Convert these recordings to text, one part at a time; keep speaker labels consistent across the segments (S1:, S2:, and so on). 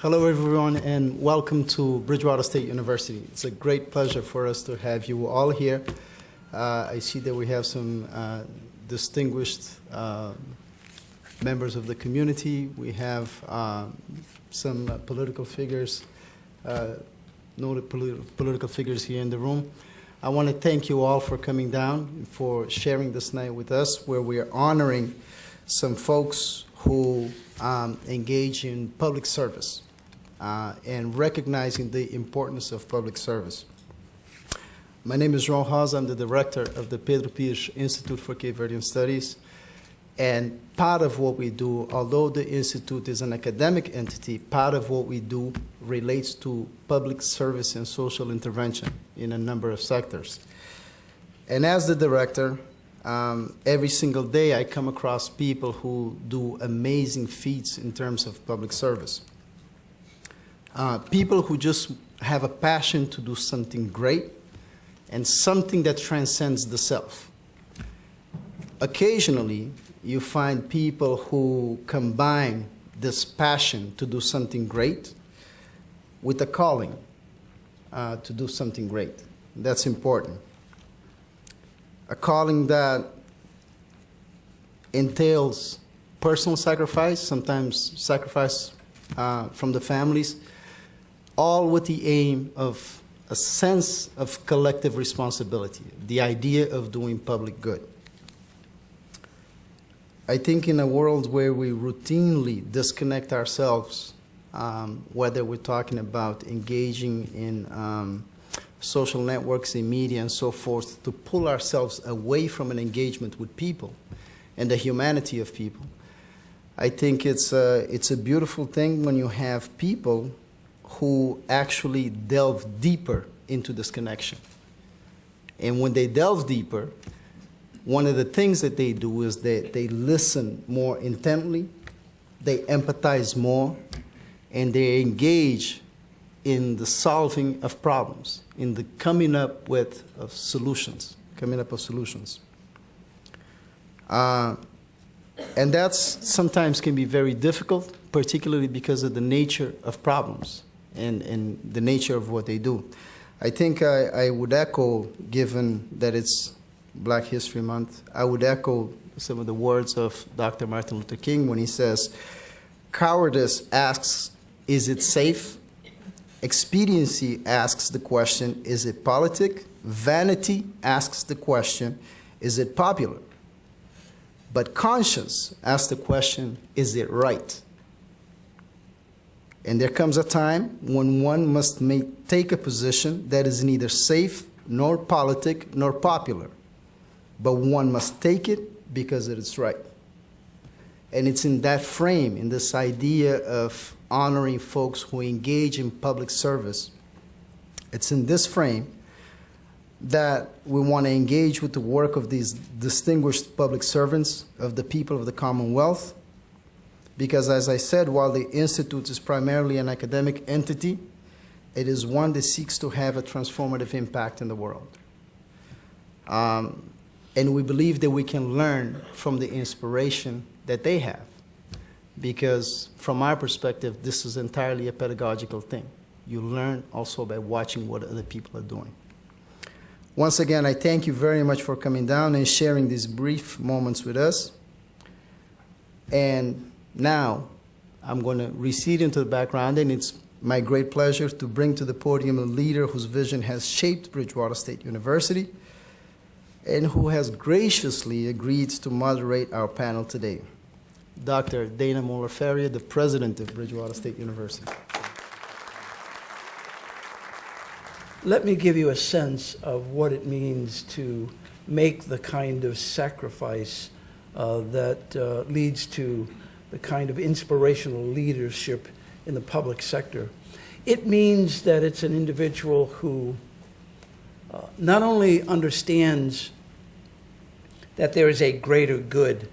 S1: Hello, everyone, and welcome to Bridgewater State University. It's a great pleasure for us to have you all here. I see that we have some distinguished members of the community. We have some political figures, noted political figures here in the room. I want to thank you all for coming down, for sharing this night with us, where we are honoring some folks who engage in public service. And recognizing the importance of public service. My name is João Rosa. I'm the director of the Pedro Pires Institute for Cape Verdean Studies. And part of what we do, although the Institute is an academic entity, part of what we do relates to public service and social intervention in a number of sectors. And as the director, every single day I come across people who do amazing feats in terms of public service. People who just have a passion to do something great and something that transcends the self. Occasionally, you find people who combine this passion to do something great with a calling to do something great. That's important. A calling that entails personal sacrifice, sometimes sacrifice from the families, all with the aim of a sense of collective responsibility, the idea of doing public good. I think in a world where we routinely disconnect ourselves, whether we're talking about engaging in social networks and media and so forth, to pull ourselves away from an engagement with people and the humanity of people, I think it's a beautiful thing when you have people who actually delve deeper into this connection. And when they delve deeper, one of the things that they do is that they listen more intently, they empathize more, and they engage in the solving of problems, in the coming up with solutions. And that's sometimes can be very difficult, particularly because of the nature of problems and the nature of what they do. I think I would echo, given that it's Black History Month, I would echo some of the words of Dr. Martin Luther King when he says, cowardice asks, is it safe? Expediency asks the question, is it politic? Vanity asks the question, is it popular? But conscience asks the question, is it right? And there comes a time when one must take a position that is neither safe, nor politic, nor popular. But one must take it because it is right. And it's in that frame, in this idea of honoring folks who engage in public service, it's in this frame that we want to engage with the work of these distinguished public servants of the people of the Commonwealth. Because as I said, while the Institute is primarily an academic entity, it is one that seeks to have a transformative impact in the world. And we believe that we can learn from the inspiration that they have. Because from our perspective, this is entirely a pedagogical thing. You learn also by watching what other people are doing. Once again, I thank you very much for coming down and sharing these brief moments with us. And now, I'm going to recede into the background, and it's my great pleasure to bring to the podium a leader whose vision has shaped Bridgewater State University and who has graciously agreed to moderate our panel today. Dr. Dana Moeller-Ferrier, the president of Bridgewater State University.
S2: Let me give you a sense of what it means to make the kind of sacrifice that leads to the kind of inspirational leadership in the public sector. It means that it's an individual who not only understands that there is a greater good,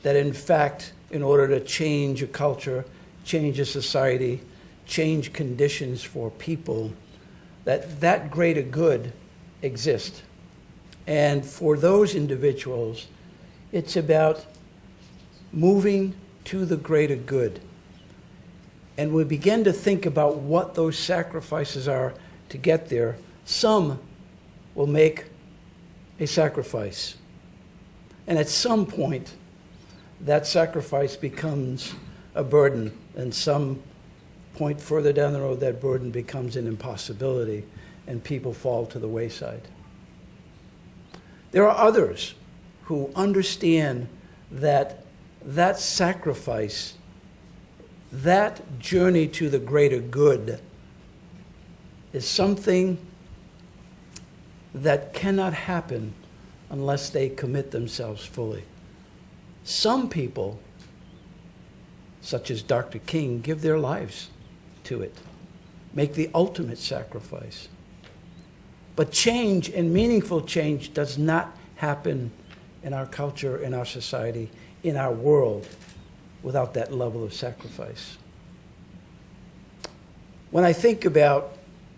S2: that in fact, in order to change a culture, change a society, change conditions for people, that greater good exists. And for those individuals, it's about moving to the greater good. and we begin to think about what those sacrifices are to get there, some will make a sacrifice. And at some point, that sacrifice becomes a burden, and some point further down the road, that burden becomes an impossibility, and people fall to the wayside. There are others who understand that that sacrifice, that journey to the greater good, is something that cannot happen unless they commit themselves fully. Some people, such as Dr. King, give their lives to it, make the ultimate sacrifice. But change, and meaningful change, does not happen in our culture, in our society, in our world, without that level of sacrifice. When I think about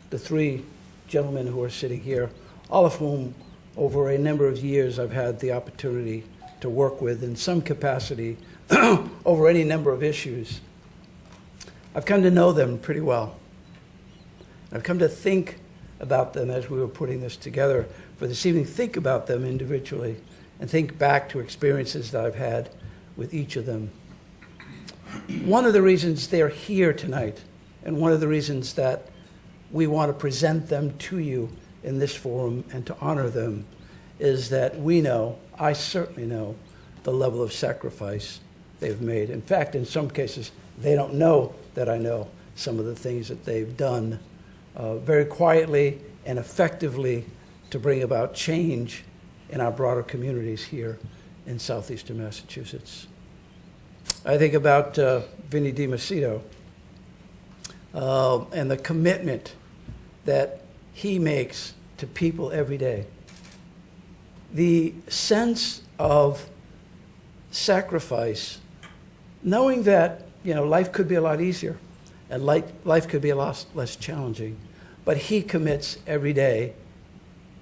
S2: the three gentlemen who are sitting here, all of whom over a number of years I've had the opportunity to work with in some capacity over any number of issues, I've come to know them pretty well. I've come to think about them as we were putting this together for this evening, think about them individually and think back to experiences that I've had with each of them. One of the reasons they're here tonight, and one of the reasons that we want to present them to you in this forum and to honor them, is that we know, I certainly know, the level of sacrifice they've made. In fact, in some cases, they don't know that I know some of the things that they've done very quietly and effectively to bring about change in our broader communities here in southeastern Massachusetts. I think about Vinny DiMacedo and the commitment that he makes to people every day. The sense of sacrifice, knowing that life could be a lot easier and life could be a lot less challenging, but he commits every day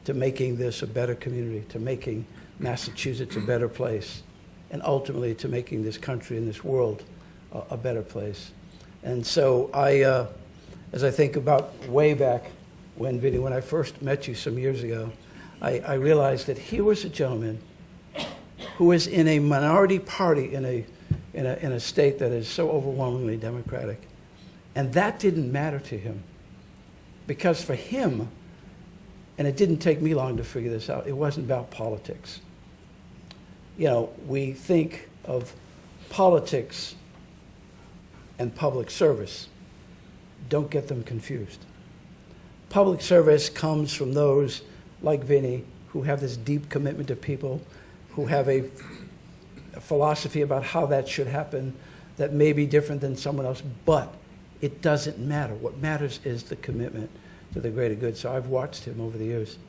S2: to making this a better community, to making Massachusetts a better place, and ultimately to making this country and this world a better place. And so as I think about way back when, Vinny, when I first met you some years ago, I realized that he was a gentleman who was in a minority party in a state that is so overwhelmingly Democratic. And that didn't matter to him. Because for him, and it didn't take me long to figure this out, it wasn't about politics. We think of politics and public service. Don't get them confused. Public service comes from those like Vinny who have this deep commitment to people, who have a philosophy about how that should happen that may be different than someone else, but it doesn't matter. What matters is the commitment to the greater good. So I've watched him over the years.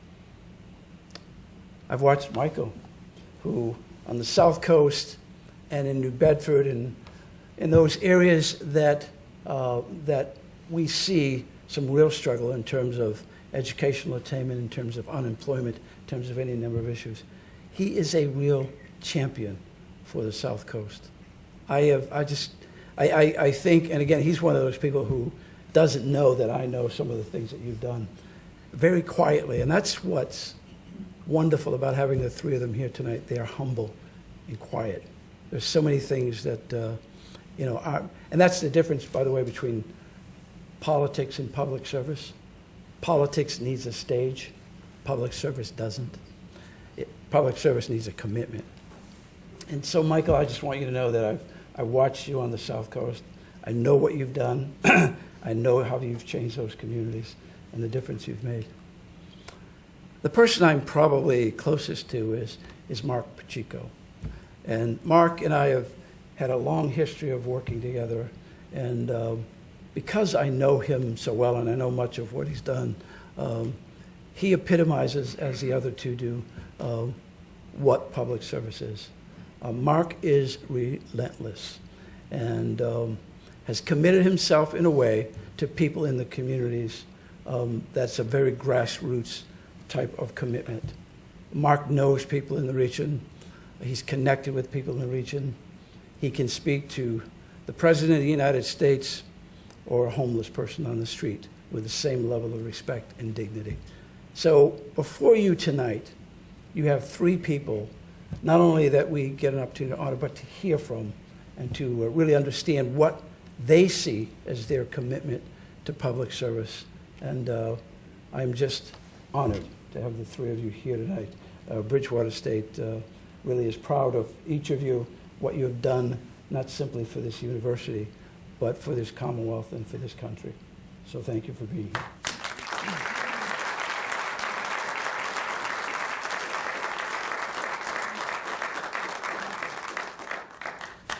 S2: I've watched Michael, who on the South Coast and in New Bedford and in those areas that we see some real struggle in terms of educational attainment, in terms of unemployment, in terms of any number of issues. He is a real champion for the South Coast. I think, and again, he's one of those people who doesn't know that I know some of the things that you've done very quietly. And that's what's wonderful about having the three of them here tonight. They are humble and quiet. There's so many things that, are, and that's the difference, by the way, between politics and public service. Politics needs a stage. Public service doesn't. Public service needs a commitment. And so, Michael, I just want you to know that I watched you on the South Coast. I know what you've done. I know how you've changed those communities and the difference you've made. The person I'm probably closest to is Mark Pacheco. And Mark and I have had a long history of working together. And because I know him so well and I know much of what he's done, he epitomizes, as the other two do, what public service is. Mark is relentless and has committed himself in a way to people in the communities that's a very grassroots type of commitment. Mark knows people in the region. He's connected with people in the region. He can speak to the President of the United States or a homeless person on the street with the same level of respect and dignity. So before you tonight, you have three people, not only that we get an opportunity to honor, but to hear from and to really understand what they see as their commitment to public service. And I'm just honored to have the three of you here tonight. Bridgewater State really is proud of each of you, what you have done, not simply for this university, but for this Commonwealth and for this country. So thank you for being here.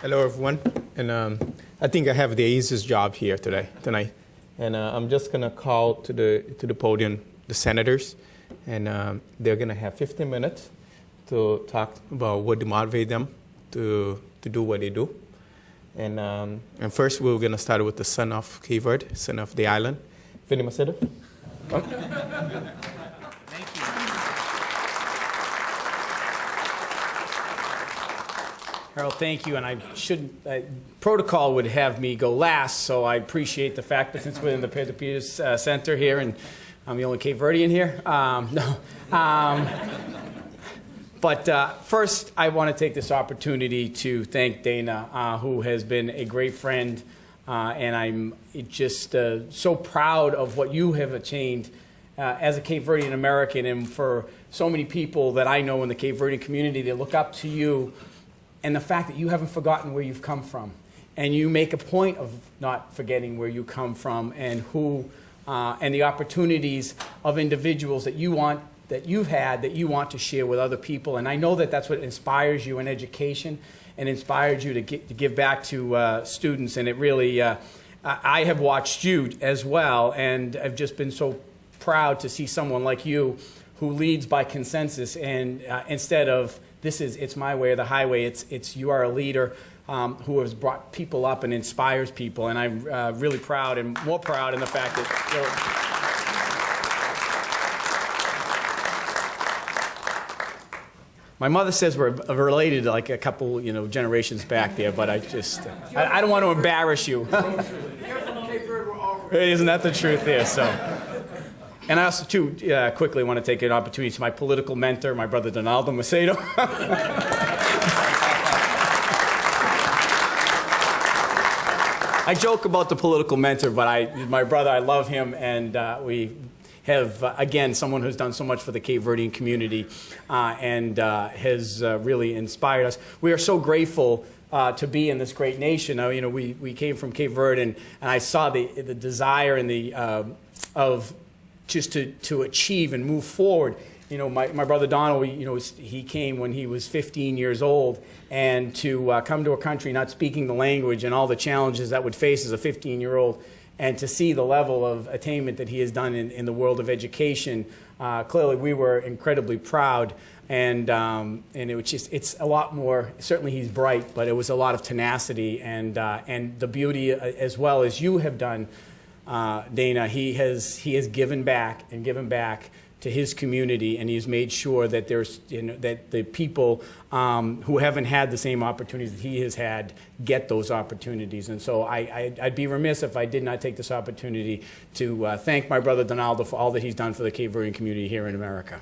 S3: Hello, everyone. And I think I have the easiest job here tonight. And I'm just going to call to the podium the senators, and they're going to have 15 minutes to talk about what motivates them to do what they do. And first, we're going to start with the son of Cape Verde, son of the island. Vini Macedo.
S4: Thank you. Harold, thank you. And I shouldn't, protocol would have me go last, so I appreciate the fact that since we're in the Pedro Pires Center here, and I'm the only Cape Verdean here. But first, I want to take this opportunity to thank Dana, who has been a great friend, and I'm just so proud of what you have achieved as a Cape Verdean American, and for so many people that I know in the Cape Verdean community, they look up to you, and the fact that you haven't forgotten where you've come from, and you make a point of not forgetting where you come from and who, and the opportunities of individuals that you want, that you've had, that you want to share with other people. And I know that that's what inspires you in education and inspires you to give back to students. And it really, I have watched you as well, and I've just been so proud to see someone like you who leads by consensus, and instead of it's my way or the highway, it's you are a leader who has brought people up and inspires people. And I'm really proud, and more proud in the fact that you're, my mother says we're related like a couple, generations back there, but I just, I don't want to embarrass you. Isn't that the truth there? So, and I also, too, quickly want to take an opportunity to my political mentor, my brother Donaldo Macedo. I joke about the political mentor, but my brother, I love him, and we have, again, someone who's done so much for the Cape Verdean community and has really inspired us. We are so grateful to be in this great nation. We came from Cape Verde, and I saw the desire and the of just to achieve and move forward. My brother Donald, he came when he was 15 years old, and to come to a country not speaking the language and all the challenges that would face as a 15-year-old, and to see the level of attainment that he has done in the world of education, clearly we were incredibly proud. And it was just, it's a lot more, certainly he's bright, but it was a lot of tenacity and the beauty, as well as you have done, Dana. He has given back and given back to his community, and he's made sure that there's, that the people who haven't had the same opportunities that he has had get those opportunities. And so I'd be remiss if I did not take this opportunity to thank my brother Donaldo for all that he's done for the Cape Verdean community here in America.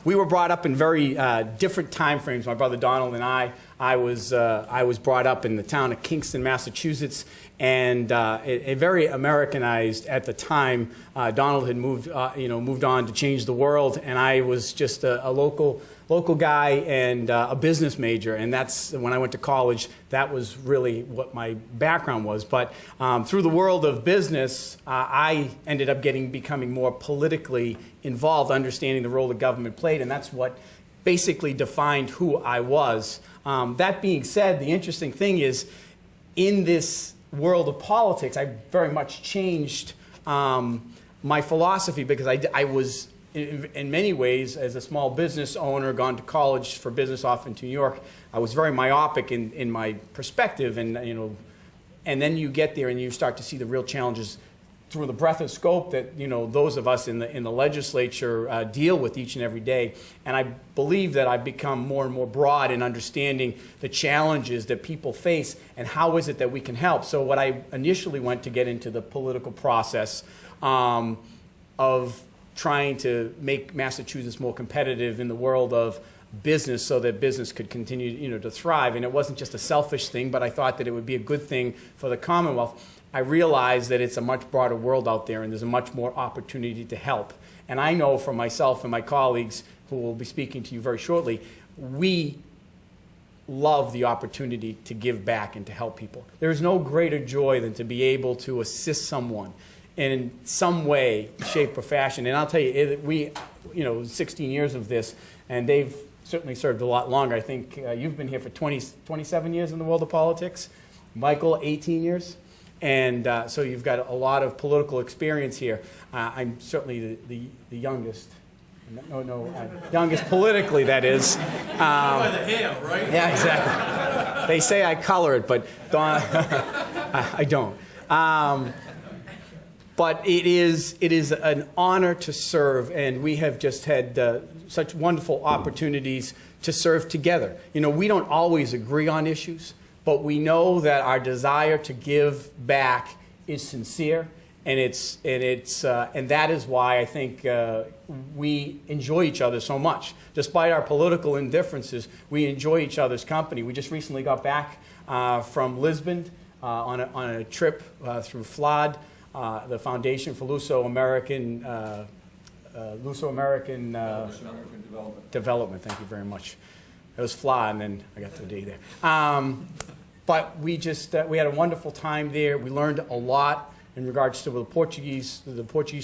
S4: We were brought up in very different time frames. My brother Donald and I was brought up in the town of Kingston, Massachusetts, and a very Americanized at the time. Donald had moved on to change the world, and I was just a local guy and a business major. And that's when I went to college. That was really what my background was. But through the world of business, I ended up becoming more politically involved, understanding the role the government played, and that's what basically defined who I was. That being said, the interesting thing is, in this world of politics, I very much changed my philosophy, because I was, in many ways, as a small business owner, gone to college for business off in New York, I was very myopic in my perspective, and then you get there and you start to see the real challenges through the breadth and scope that those of us in the legislature deal with each and every day. And I believe that I've become more and more broad in understanding the challenges that people face and how is it that we can help. So what I initially went to get into the political process of trying to make Massachusetts more competitive in the world of business so that business could continue to thrive. And it wasn't just a selfish thing, but I thought that it would be a good thing for the Commonwealth. I realize that it's a much broader world out there and there's a much more opportunity to help. And I know for myself and my colleagues who will be speaking to you very shortly, we love the opportunity to give back and to help people. There's no greater joy than to be able to assist someone in some way, shape, or fashion. And I'll tell you, we, 16 years of this, and they've certainly served a lot longer. I think you've been here for 27 years in the world of politics. Michael, 18 years. And so you've got a lot of political experience here. I'm certainly the youngest. Youngest politically, that is.
S5: By the hair, right?
S4: Yeah, exactly. They say I color it, but I don't. But it is an honor to serve, and we have just had such wonderful opportunities to serve together. We don't always agree on issues, but we know that our desire to give back is sincere, and and that is why I think we enjoy each other so much. Despite our political indifferences, we enjoy each other's company. We just recently got back from Lisbon on a trip through FLAD, the Foundation for Luso-American Development. Thank you very much. It was FLA, and then I got the D there. But we had a wonderful time there. We learned a lot in regards to the Portuguese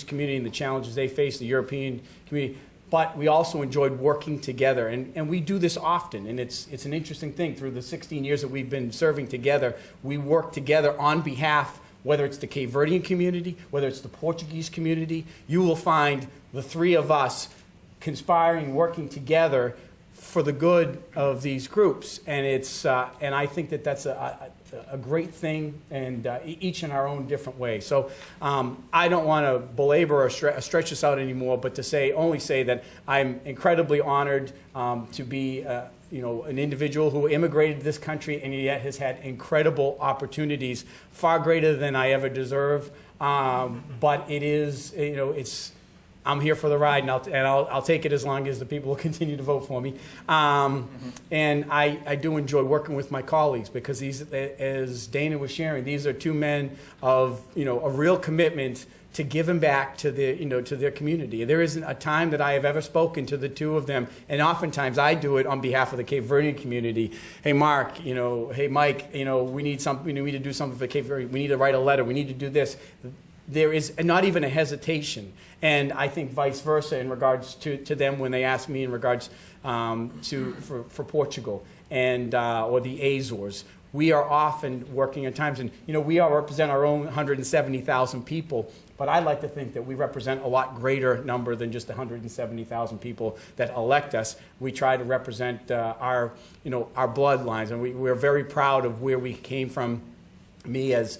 S4: community and the challenges they face, the European community. But we also enjoyed working together, and we do this often. And it's an interesting thing. Through the 16 years that we've been serving together, we work together on behalf, whether it's the Cape Verdean community, whether it's the Portuguese community. You will find the three of us conspiring, working together for the good of these groups, and I think that that's a great thing, and each in our own different way. So I don't want to belabor or stretch this out anymore, but to only say that I'm incredibly honored to be an individual who immigrated to this country and yet has had incredible opportunities, far greater than I ever deserve. But it is, I'm here for the ride, and I'll take it as long as the people will continue to vote for me. And I do enjoy working with my colleagues because these, as Dana was sharing, these are two men of a real commitment to giving back to their community. There isn't a time that I have ever spoken to the two of them, and oftentimes I do it on behalf of the Cape Verdean community. Hey, Mark, hey, Mike, we need something. We need to do something for Cape Verde. We need to write a letter. We need to do this. There is not even a hesitation, and I think vice versa in regards to them when they ask me in regards for Portugal and or the Azores. We are often working at times, and we all represent our own 170,000 people, but I like to think that we represent a lot greater number than just 170,000 people that elect us. We try to represent our bloodlines, and we're very proud of where we came from. Me as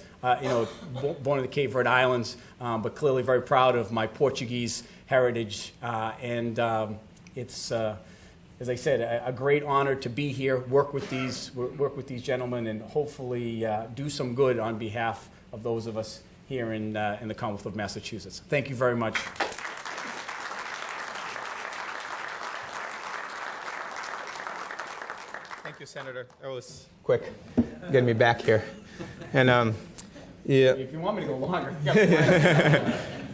S4: born in the Cape Verde Islands, but clearly very proud of my Portuguese heritage, and it's as I said, a great honor to be here, work with these gentlemen, and hopefully do some good on behalf of those of us here in the Commonwealth of Massachusetts. Thank you very much.
S3: Thank you, Senator. That was quick, getting me back here. And yeah.
S4: If you want me to go longer.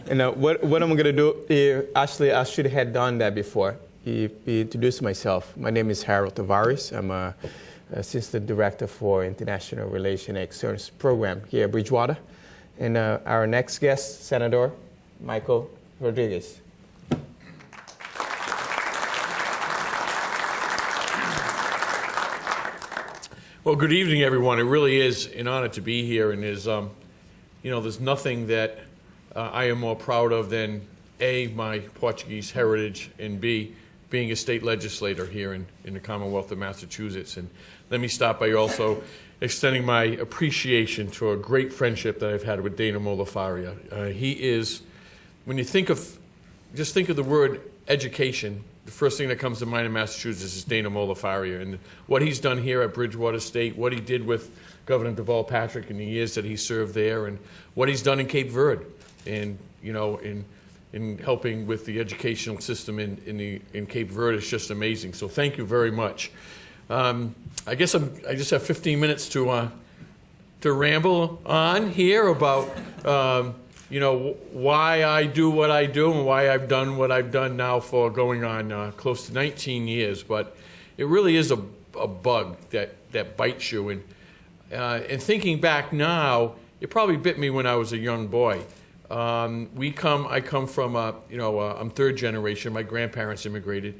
S3: And what I'm going to do, actually, I should have done that before. Introduce myself. My name is Harold Tavares. I'm an Assistant Director for International Relations and Exchange Program here at Bridgewater. And our next guest, Senator Michael Rodriguez.
S5: Well, good evening, everyone. It really is an honor to be here, and there's nothing that I am more proud of than A, my Portuguese heritage, and B, being a state legislator here in the Commonwealth of Massachusetts. And let me start by also extending my appreciation to a great friendship that I've had with Dana Molafaria. He is, when you just think of the word education, the first thing that comes to mind in Massachusetts is Dana Molafaria, and what he's done here at Bridgewater State, what he did with Governor Deval Patrick in the years that he served there, and what he's done in Cape Verde, and in helping with the educational system in Cape Verde is just amazing. So thank you very much. I guess I just have 15 minutes to ramble on here about why I do what I do and why I've done what I've done now for going on close to 19 years. But it really is a bug that bites you. And thinking back now, it probably bit me when I was a young boy. I come from I'm third generation. My grandparents immigrated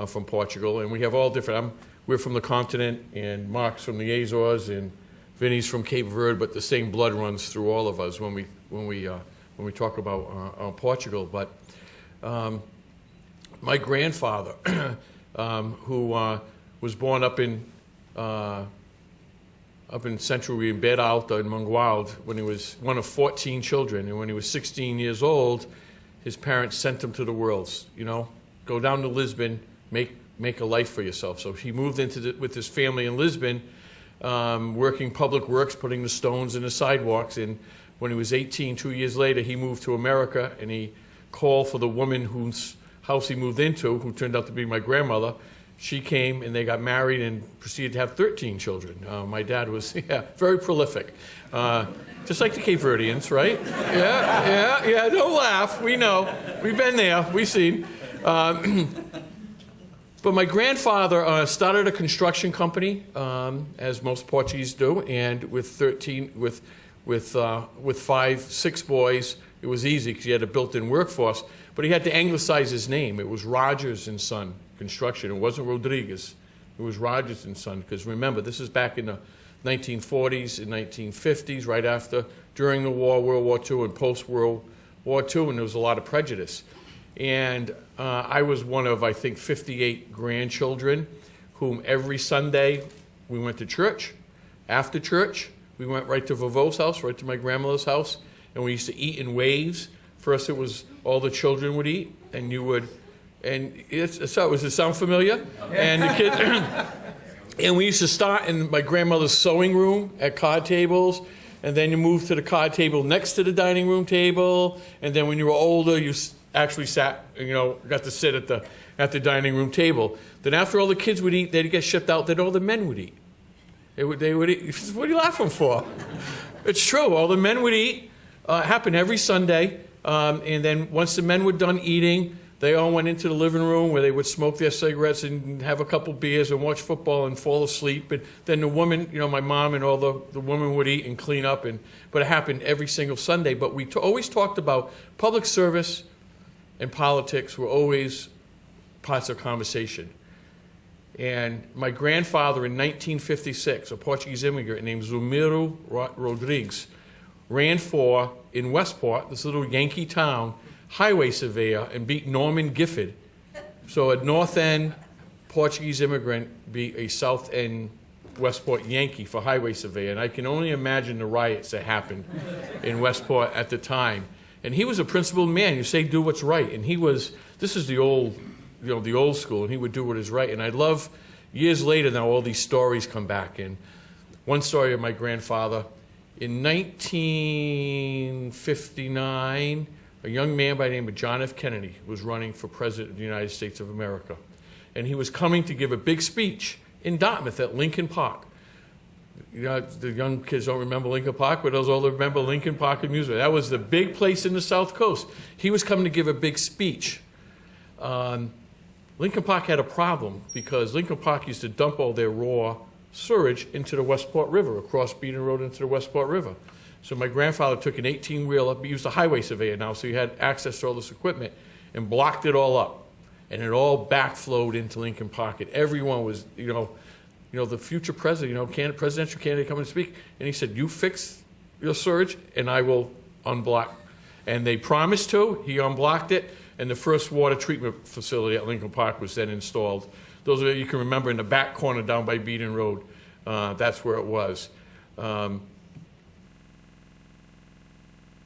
S5: from Portugal, and we have all different. We're from the continent, and Mark's from the Azores, and Vinny's from Cape Verde. But the same blood runs through all of us when we talk about Portugal. But my grandfather, who was born up in Central Bed Alta in Mangualde when he was one of 14 children, and when he was 16 years old, his parents sent him to the worlds. Go down to Lisbon, make a life for yourself. So he moved with his family in Lisbon, working public works, putting the stones in the sidewalks. And when he was 18, 2 years later, he moved to America, and he called for the woman whose house he moved into, who turned out to be my grandmother. She came, and they got married and proceeded to have 13 children. My dad was, very prolific. Just like the Cape Verdeans, right? Yeah, don't laugh. We know. We've been there. We've seen. But my grandfather started a construction company, as most Portuguese do, and with 6 boys, it was easy because he had a built-in workforce. But he had to anglicize his name. It was Rogers and Son Construction. It wasn't Rodriguez. It was Rogers and Son. Because remember, this is back in the 1940s and 1950s, right after, during the war, World War II, and post-World War II, and there was a lot of prejudice. And I was one of, I think, 58 grandchildren whom every Sunday we went to church. After church, we went right to Vavo's house, right to my grandmother's house, and we used to eat in waves. First it was all the children would eat, and you would, and does it sound familiar? And the kids, and we used to start in my grandmother's sewing room at card tables, and then you moved to the card table next to the dining room table, and then when you were older, you actually sat, got to sit at the dining room table. Then after all the kids would eat, they'd get shipped out, then all the men would eat. They would eat. What are you laughing for? It's true. All the men would eat. Happened every Sunday. And then once the men were done eating, they all went into the living room where they would smoke their cigarettes and have a couple beers and watch football and fall asleep. And then the woman, my mom and all the women would eat and clean up. But it happened every single Sunday. But we always talked about public service and politics were always parts of conversation. And my grandfather in 1956, a Portuguese immigrant named Zulmiro Rodrigues, ran for, in Westport, this little Yankee town, highway surveyor, and beat Norman Gifford. So a North End Portuguese immigrant beat a South End Westport Yankee for highway surveyor. And I can only imagine the riots that happened in Westport at the time. And he was a principled man. You say, do what's right. And this is the old school, and he would do what is right. And I love, years later now, all these stories come back. And one story of my grandfather, in 1959, a young man by the name of John F. Kennedy was running for president of the United States of America. And he was coming to give a big speech in Dartmouth at Lincoln Park. The young kids don't remember Lincoln Park, but those older remember Lincoln Park Amusement. That was the big place in the South Coast. He was coming to give a big speech. Lincoln Park had a problem because Lincoln Park used to dump all their raw sewage into the Westport River, across Beaton Road into the Westport River. So my grandfather took an 18-wheeler, he was a highway surveyor now, so he had access to all this equipment, and blocked it all up. And it all backflowed into Lincoln Park, and everyone was, the future president, presidential candidate coming to speak, and he said, you fix your sewage, and I will unblock. And they promised to, he unblocked it, and the first water treatment facility at Lincoln Park was then installed. Those of you can remember in the back corner down by Beaton Road, that's where it was.